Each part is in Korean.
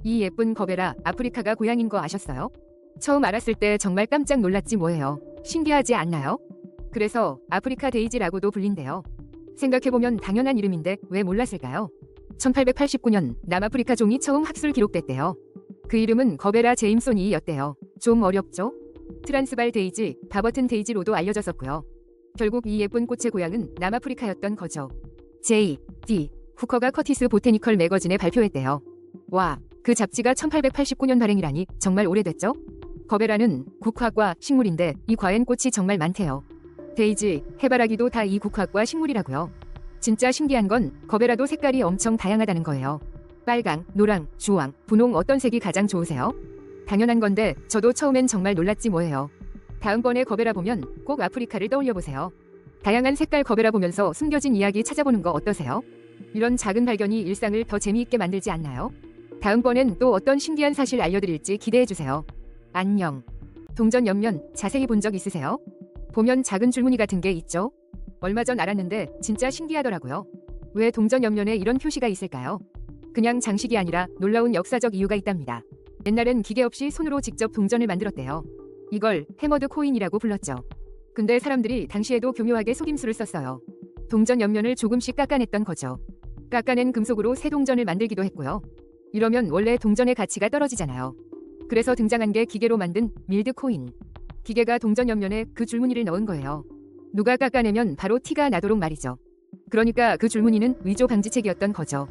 이 예쁜 거베라 아프리카가 고향인 거 아셨어요? 처음 알았을 때 정말 깜짝 놀랐지 뭐예요. 신기하지 않나요? 그래서 아프리카 데이지라고도 불린대요. 생각해보면 당연한 이름인데 왜 몰랐을까요? 1889년 남아프리카 종이 처음 학술 기록됐대요. 그 이름은 거베라 제임소니였대요. 좀 어렵죠? 트란스발 데이지, 바버튼 데이지로도 알려졌었고요. 결국 이 예쁜 꽃의 고향은 남아프리카였던 거죠. J.D. 후커가 커티스 보테니컬 매거진에 발표했대요. 와, 그 잡지가 1889년 발행이라니 정말 오래됐죠? 거베라는 국화과 식물인데 이 과엔 꽃이 정말 많대요. 데이지, 해바라기도 다 이 국화과 식물이라고요. 진짜 신기한 건 거베라도 색깔이 엄청 다양하다는 거예요. 빨강, 노랑, 주황, 분홍 어떤 색이 가장 좋으세요? 당연한 건데 저도 처음엔 정말 놀랐지 뭐예요. 다음번에 거베라 보면 꼭 아프리카를 떠올려보세요. 다양한 색깔 거베라 보면서 숨겨진 이야기 찾아보는 거 어떠세요? 이런 작은 발견이 일상을 더 재미있게 만들지 않나요? 다음번엔 또 어떤 신기한 사실 알려드릴지 기대해주세요. 안녕. 동전 옆면 자세히 본 적 있으세요? 보면 작은 줄무늬 같은 게 있죠? 얼마 전 알았는데 진짜 신기하더라고요. 왜 동전 옆면에 이런 표시가 있을까요? 그냥 장식이 아니라 놀라운 역사적 이유가 있답니다. 옛날엔 기계 없이 손으로 직접 동전을 만들었대요. 이걸 해머드 코인이라고 불렀죠. 근데 사람들이 당시에도 교묘하게 속임수를 썼어요. 동전 옆면을 조금씩 깎아냈던 거죠. 깎아낸 금속으로 새 동전을 만들기도 했고요. 이러면 원래 동전의 가치가 떨어지잖아요. 그래서 등장한 게 기계로 만든 밀드 코인. 기계가 동전 옆면에 그 줄무늬를 넣은 거예요. 누가 깎아내면 바로 티가 나도록 말이죠. 그러니까 그 줄무늬는 위조 방지책이었던 거죠.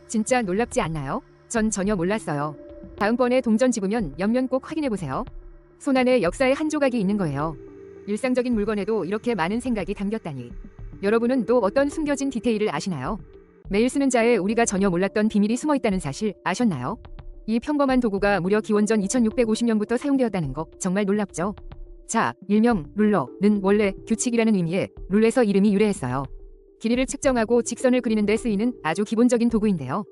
진짜 놀랍지 않나요? 전 전혀 몰랐어요. 다음번에 동전 집으면 옆면 꼭 확인해보세요. 손 안에 역사의 한 조각이 있는 거예요. 일상적인 물건에도 이렇게 많은 생각이 담겼다니. 여러분은 또 어떤 숨겨진 디테일을 아시나요? 매일 쓰는 자에 우리가 전혀 몰랐던 비밀이 숨어있다는 사실 아셨나요? 이 평범한 도구가 무려 기원전 2650년부터 사용되었다는 거 정말 놀랍죠? 자, 일명 룰러는 원래 규칙이라는 의미의 룰에서 이름이 유래했어요. 길이를 측정하고 직선을 그리는 데 쓰이는 아주 기본적인 도구인데요.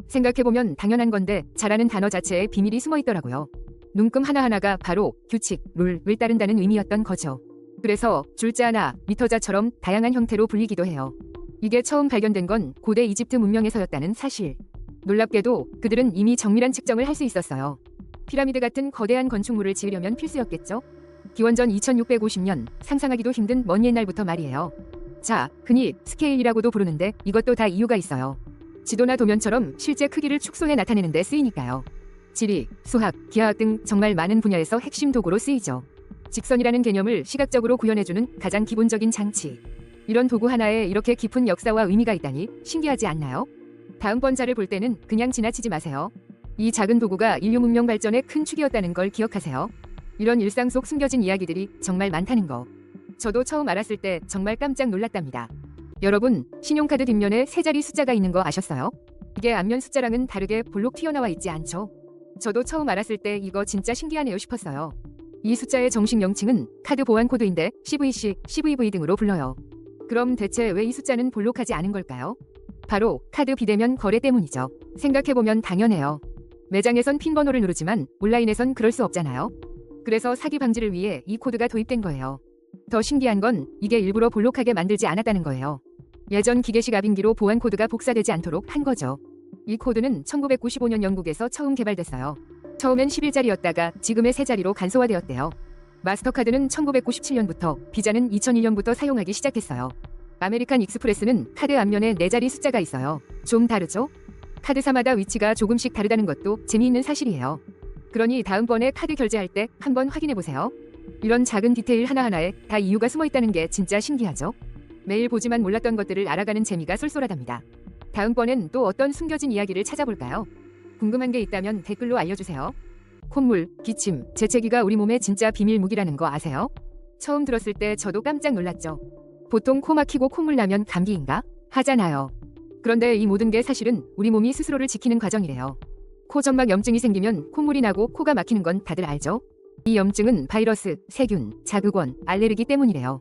생각해보면 당연한 건데 잘하는 단어 자체에 비밀이 숨어있더라고요. 눈금 하나하나가 바로 규칙, 룰을 따른다는 의미였던 거죠. 그래서 줄자나 미터자처럼 다양한 형태로 불리기도 해요. 이게 처음 발견된 건 고대 이집트 문명에서였다는 사실. 놀랍게도 그들은 이미 정밀한 측정을 할 수 있었어요. 피라미드 같은 거대한 건축물을 지으려면 필수였겠죠? 기원전 2650년, 상상하기도 힘든 먼 옛날부터 말이에요. 자, 흔히 스케일이라고도 부르는데 이것도 다 이유가 있어요. 지도나 도면처럼 실제 크기를 축소해 나타내는 데 쓰이니까요. 지리, 수학, 기하학 등 정말 많은 분야에서 핵심 도구로 쓰이죠. 직선이라는 개념을 시각적으로 구현해주는 가장 기본적인 장치. 이런 도구 하나에 이렇게 깊은 역사와 의미가 있다니 신기하지 않나요? 다음번 자를 볼 때는 그냥 지나치지 마세요. 이 작은 도구가 인류 문명 발전의 큰 축이었다는 걸 기억하세요. 이런 일상 속 숨겨진 이야기들이 정말 많다는 거. 저도 처음 알았을 때 정말 깜짝 놀랐답니다. 여러분, 신용카드 뒷면에 세 자리 숫자가 있는 거 아셨어요? 이게 앞면 숫자랑은 다르게 볼록 튀어나와 있지 않죠? 저도 처음 알았을 때 이거 진짜 신기하네요 싶었어요. 이 숫자의 정식 명칭은 카드 보안 코드인데 CVC, CVV 등으로 불러요. 그럼 대체 왜 이 숫자는 볼록하지 않은 걸까요? 바로 카드 비대면 거래 때문이죠. 생각해보면 당연해요. 매장에선 핀 번호를 누르지만 온라인에선 그럴 수 없잖아요. 그래서 사기 방지를 위해 이 코드가 도입된 거예요. 더 신기한 건 이게 일부러 볼록하게 만들지 않았다는 거예요. 예전 기계식 압인기로 보안 코드가 복사되지 않도록 한 거죠. 이 코드는 1995년 영국에서 처음 개발됐어요. 처음엔 11자리였다가 지금의 3자리로 간소화되었대요. 마스터카드는 1997년부터, 비자는 2001년부터 사용하기 시작했어요. 아메리칸 익스프레스는 카드 앞면에 4자리 숫자가 있어요. 좀 다르죠? 카드사마다 위치가 조금씩 다르다는 것도 재미있는 사실이에요. 그러니 다음번에 카드 결제할 때 한번 확인해보세요. 이런 작은 디테일 하나하나에 다 이유가 숨어있다는 게 진짜 신기하죠? 매일 보지만 몰랐던 것들을 알아가는 재미가 쏠쏠하답니다. 다음번엔 또 어떤 숨겨진 이야기를 찾아볼까요? 궁금한 게 있다면 댓글로 알려주세요. 콧물, 기침, 재채기가 우리 몸의 진짜 비밀 무기라는 거 아세요? 처음 들었을 때 저도 깜짝 놀랐죠. 보통 코 막히고 콧물 나면 감기인가? 하잖아요. 그런데 이 모든 게 사실은 우리 몸이 스스로를 지키는 과정이래요. 코 점막 염증이 생기면 콧물이 나고 코가 막히는 건 다들 알죠? 이 염증은 바이러스, 세균, 자극원, 알레르기 때문이래요.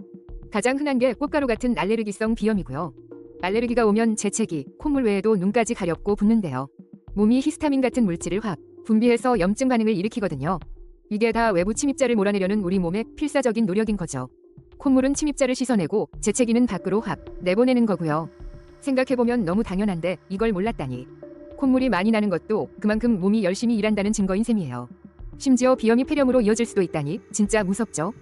가장 흔한 게 꽃가루 같은 알레르기성 비염이고요. 알레르기가 오면 재채기, 콧물 외에도 눈까지 가렵고 붓는데요. 몸이 히스타민 같은 물질을 확 분비해서 염증 반응을 일으키거든요. 이게 다 외부 침입자를 몰아내려는 우리 몸의 필사적인 노력인 거죠. 콧물은 침입자를 씻어내고 재채기는 밖으로 확 내보내는 거고요. 생각해보면 너무 당연한데 이걸 몰랐다니. 콧물이 많이 나는 것도 그만큼 몸이 열심히 일한다는 증거인 셈이에요. 심지어 비염이 폐렴으로 이어질 수도 있다니 진짜 무섭죠.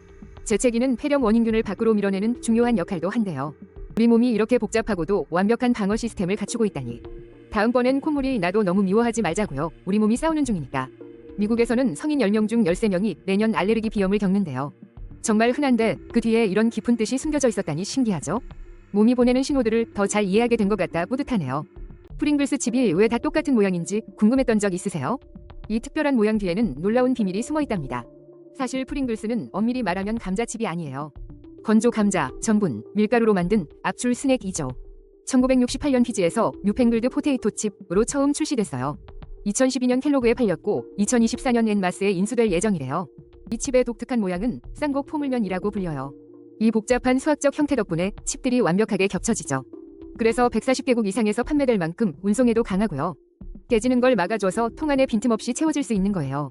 재채기는 폐렴 원인균을 밖으로 밀어내는 중요한 역할도 한대요. 우리 몸이 이렇게 복잡하고도 완벽한 방어 시스템을 갖추고 있다니. 다음번엔 콧물이 나도 너무 미워하지 말자고요. 우리 몸이 싸우는 중이니까. 미국에서는 성인 10명 중 13명이 매년 알레르기 비염을 겪는데요. 정말 흔한데 그 뒤에 이런 깊은 뜻이 숨겨져 있었다니 신기하죠? 몸이 보내는 신호들을 더 잘 이해하게 된 것 같다 뿌듯하네요. 프링글스 칩이 왜 다 똑같은 모양인지 궁금했던 적 있으세요? 이 특별한 모양 뒤에는 놀라운 비밀이 숨어 있답니다. 사실 프링글스는 엄밀히 말하면 감자칩이 아니에요. 건조 감자, 전분, 밀가루로 만든 압출 스낵이죠. 1968년 피지에서 뉴팽글드 포테이토 칩으로 처음 출시됐어요. 2012년 켈로그에 팔렸고 2024년 엔마스에 인수될 예정이래요. 이 칩의 독특한 모양은 쌍곡 포물면이라고 불려요. 이 복잡한 수학적 형태 덕분에 칩들이 완벽하게 겹쳐지죠. 그래서 140개국 이상에서 판매될 만큼 운송에도 강하고요. 깨지는 걸 막아줘서 통 안에 빈틈없이 채워질 수 있는 거예요.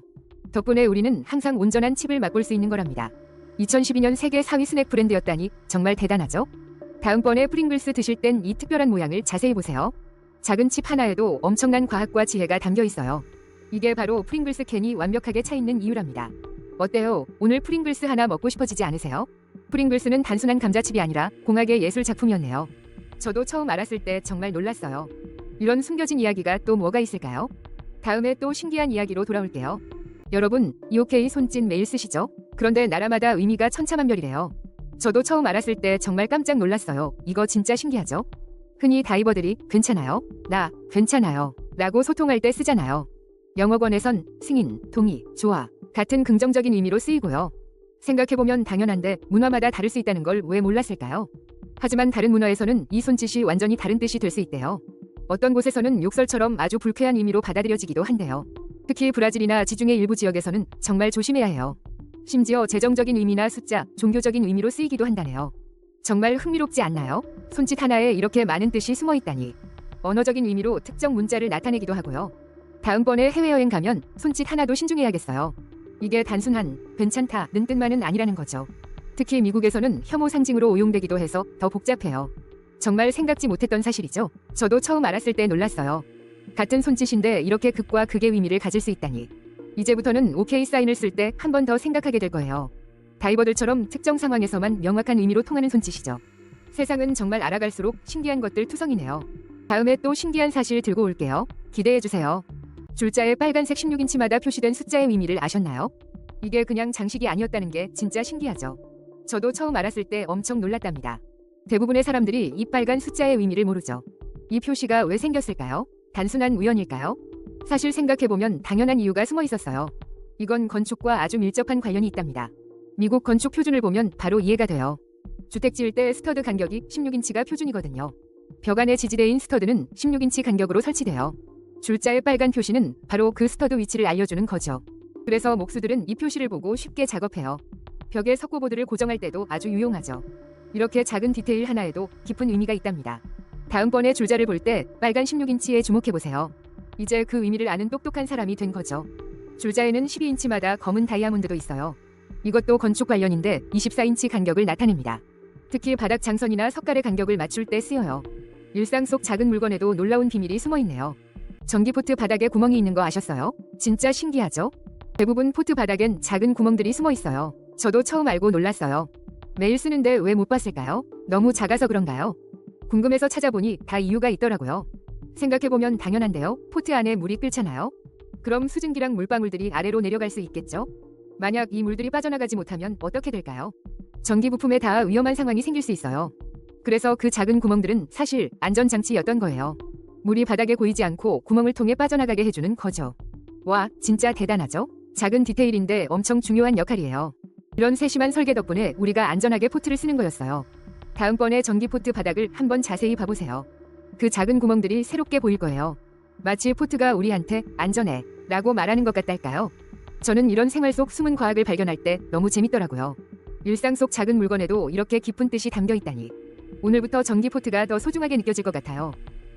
덕분에 우리는 항상 온전한 칩을 맛볼 수 있는 거랍니다. 2012년 세계 4위 스낵 브랜드였다니 정말 대단하죠? 다음번에 프링글스 드실 땐 이 특별한 모양을 자세히 보세요. 작은 칩 하나에도 엄청난 과학과 지혜가 담겨 있어요. 이게 바로 프링글스 캔이 완벽하게 차 있는 이유랍니다. 어때요? 오늘 프링글스 하나 먹고 싶어지지 않으세요? 프링글스는 단순한 감자칩이 아니라 공학의 예술 작품이었네요. 저도 처음 알았을 때 정말 놀랐어요. 이런 숨겨진 이야기가 또 뭐가 있을까요? 다음에 또 신기한 이야기로 돌아올게요. 여러분, EOK 손짓 매일 쓰시죠? 그런데 나라마다 의미가 천차만별이래요. 저도 처음 알았을 때 정말 깜짝 놀랐어요. 이거 진짜 신기하죠? 흔히 다이버들이 괜찮아요? 나 괜찮아요 라고 소통할 때 쓰잖아요. 영어권에선 승인, 동의, 좋아 같은 긍정적인 의미로 쓰이고요. 생각해보면 당연한데 문화마다 다를 수 있다는 걸 왜 몰랐을까요? 하지만 다른 문화에서는 이 손짓이 완전히 다른 뜻이 될 수 있대요. 어떤 곳에서는 욕설처럼 아주 불쾌한 의미로 받아들여지기도 한대요. 특히 브라질이나 지중해 일부 지역에서는 정말 조심해야 해요. 심지어 재정적인 의미나 숫자, 종교적인 의미로 쓰이기도 한다네요. 정말 흥미롭지 않나요? 손짓 하나에 이렇게 많은 뜻이 숨어 있다니. 언어적인 의미로 특정 문자를 나타내기도 하고요. 다음번에 해외여행 가면 손짓 하나도 신중해야겠어요. 이게 단순한 괜찮다는 뜻만은 아니라는 거죠. 특히 미국에서는 혐오 상징으로 오용되기도 해서 더 복잡해요. 정말 생각지 못했던 사실이죠. 저도 처음 알았을 때 놀랐어요. 같은 손짓인데 이렇게 극과 극의 의미를 가질 수 있다니. 이제부터는 OK 사인을 쓸 때 한 번 더 생각하게 될 거예요. 다이버들처럼 특정 상황에서만 명확한 의미로 통하는 손짓이죠. 세상은 정말 알아갈수록 신기한 것들 투성이네요. 다음에 또 신기한 사실 들고 올게요. 기대해주세요. 줄자에 빨간색 16인치마다 표시된 숫자의 의미를 아셨나요? 이게 그냥 장식이 아니었다는 게 진짜 신기하죠. 저도 처음 알았을 때 엄청 놀랐답니다. 대부분의 사람들이 이 빨간 숫자의 의미를 모르죠. 이 표시가 왜 생겼을까요? 단순한 우연일까요? 사실 생각해보면 당연한 이유가 숨어 있었어요. 이건 건축과 아주 밀접한 관련이 있답니다. 미국 건축 표준을 보면 바로 이해가 돼요. 주택 지을 때 스터드 간격이 16인치가 표준이거든요. 벽 안에 지지대인 스터드는 16인치 간격으로 설치돼요. 줄자의 빨간 표시는 바로 그 스터드 위치를 알려주는 거죠. 그래서 목수들은 이 표시를 보고 쉽게 작업해요. 벽에 석고보드를 고정할 때도 아주 유용하죠. 이렇게 작은 디테일 하나에도 깊은 의미가 있답니다. 다음번에 줄자를 볼 때 빨간 16인치에 주목해보세요. 이제 그 의미를 아는 똑똑한 사람이 된 거죠. 줄자에는 12인치마다 검은 다이아몬드도 있어요. 이것도 건축 관련인데 24인치 간격을 나타냅니다. 특히 바닥 장선이나 석가래 간격을 맞출 때 쓰여요. 일상 속 작은 물건에도 놀라운 비밀이 숨어 있네요. 전기포트 바닥에 구멍이 있는 거 아셨어요? 진짜 신기하죠? 대부분 포트 바닥엔 작은 구멍들이 숨어 있어요. 저도 처음 알고 놀랐어요. 매일 쓰는데 왜 못 봤을까요? 너무 작아서 그런가요? 궁금해서 찾아보니 다 이유가 있더라고요. 생각해보면 당연한데요. 포트 안에 물이 끓잖아요. 그럼 수증기랑 물방울들이 아래로 내려갈 수 있겠죠? 만약 이 물들이 빠져나가지 못하면 어떻게 될까요? 전기 부품에 닿아 위험한 상황이 생길 수 있어요. 그래서 그 작은 구멍들은 사실 안전장치였던 거예요. 물이 바닥에 고이지 않고 구멍을 통해 빠져나가게 해주는 거죠. 와, 진짜 대단하죠? 작은 디테일인데 엄청 중요한 역할이에요. 이런 세심한 설계 덕분에 우리가 안전하게 포트를 쓰는 거였어요. 다음번에 전기 포트 바닥을 한번 자세히 봐보세요. 그 작은 구멍들이 새롭게 보일 거예요. 마치 포트가 우리한테 안전해 라고 말하는 것 같달까요? 저는 이런 생활 속 숨은 과학을 발견할 때 너무 재밌더라고요. 일상 속 작은 물건에도 이렇게 깊은 뜻이 담겨 있다니. 오늘부터 전기 포트가 더 소중하게 느껴질 것 같아요.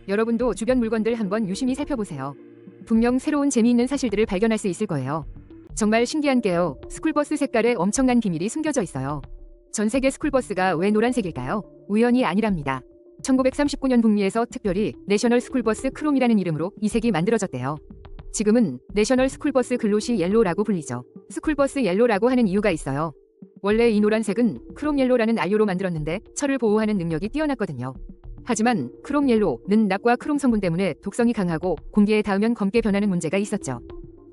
여러분도 주변 물건들 한번 유심히 살펴보세요. 분명 새로운 재미있는 사실들을 발견할 수 있을 거예요. 정말 신기한 게요. 스쿨버스 색깔에 엄청난 비밀이 숨겨져 있어요. 전 세계 스쿨버스가 왜 노란색일까요? 우연이 아니랍니다. 1939년 북미에서 특별히 내셔널 스쿨버스 크롬이라는 이름으로 이 색이 만들어졌대요. 지금은 내셔널 스쿨버스 글로시 옐로우라고 불리죠. 스쿨버스 옐로우라고 하는 이유가 있어요. 원래 이 노란색은 크롬 옐로우라는 알료로 만들었는데 철을 보호하는 능력이 뛰어났거든요. 하지만 크롬 옐로우는 납과 크롬 성분 때문에 독성이 강하고 공기에 닿으면 검게 변하는 문제가 있었죠.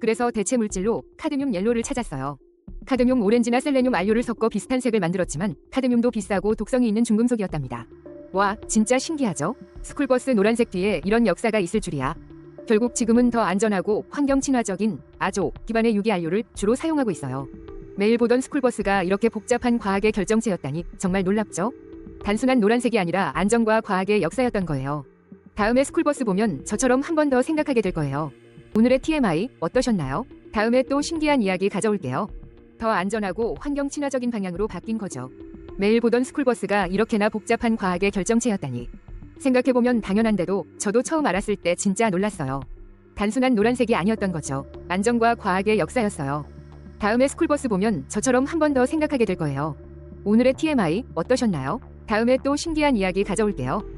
그래서 대체 물질로 카드뮴 옐로우를 찾았어요. 카드뮴 오렌지나 셀레늄 알료를 섞어 비슷한 색을 만들었지만 카드뮴도 비싸고 독성이 있는 중금속이었답니다. 와, 진짜 신기하죠? 스쿨버스 노란색 뒤에 이런 역사가 있을 줄이야. 결국 지금은 더 안전하고 환경 친화적인 아조 기반의 유기 알료를 주로 사용하고 있어요. 매일 보던 스쿨버스가 이렇게 복잡한 과학의 결정체였다니 정말 놀랍죠? 단순한 노란색이 아니라 안전과 과학의 역사였던 거예요. 다음에 스쿨버스 보면 저처럼 한 번 더 생각하게 될 거예요. 오늘의 TMI 어떠셨나요? 다음에 또 신기한 이야기 가져올게요. 더 안전하고 환경 친화적인 방향으로 바뀐 거죠. 매일 보던 스쿨버스가 이렇게나 복잡한 과학의 결정체였다니. 생각해보면 당연한데도 저도 처음 알았을 때 진짜 놀랐어요. 단순한 노란색이 아니었던 거죠. 안전과 과학의 역사였어요. 다음에 스쿨버스 보면 저처럼 한 번 더 생각하게 될 거예요. 오늘의 TMI 어떠셨나요? 다음에 또 신기한 이야기 가져올게요.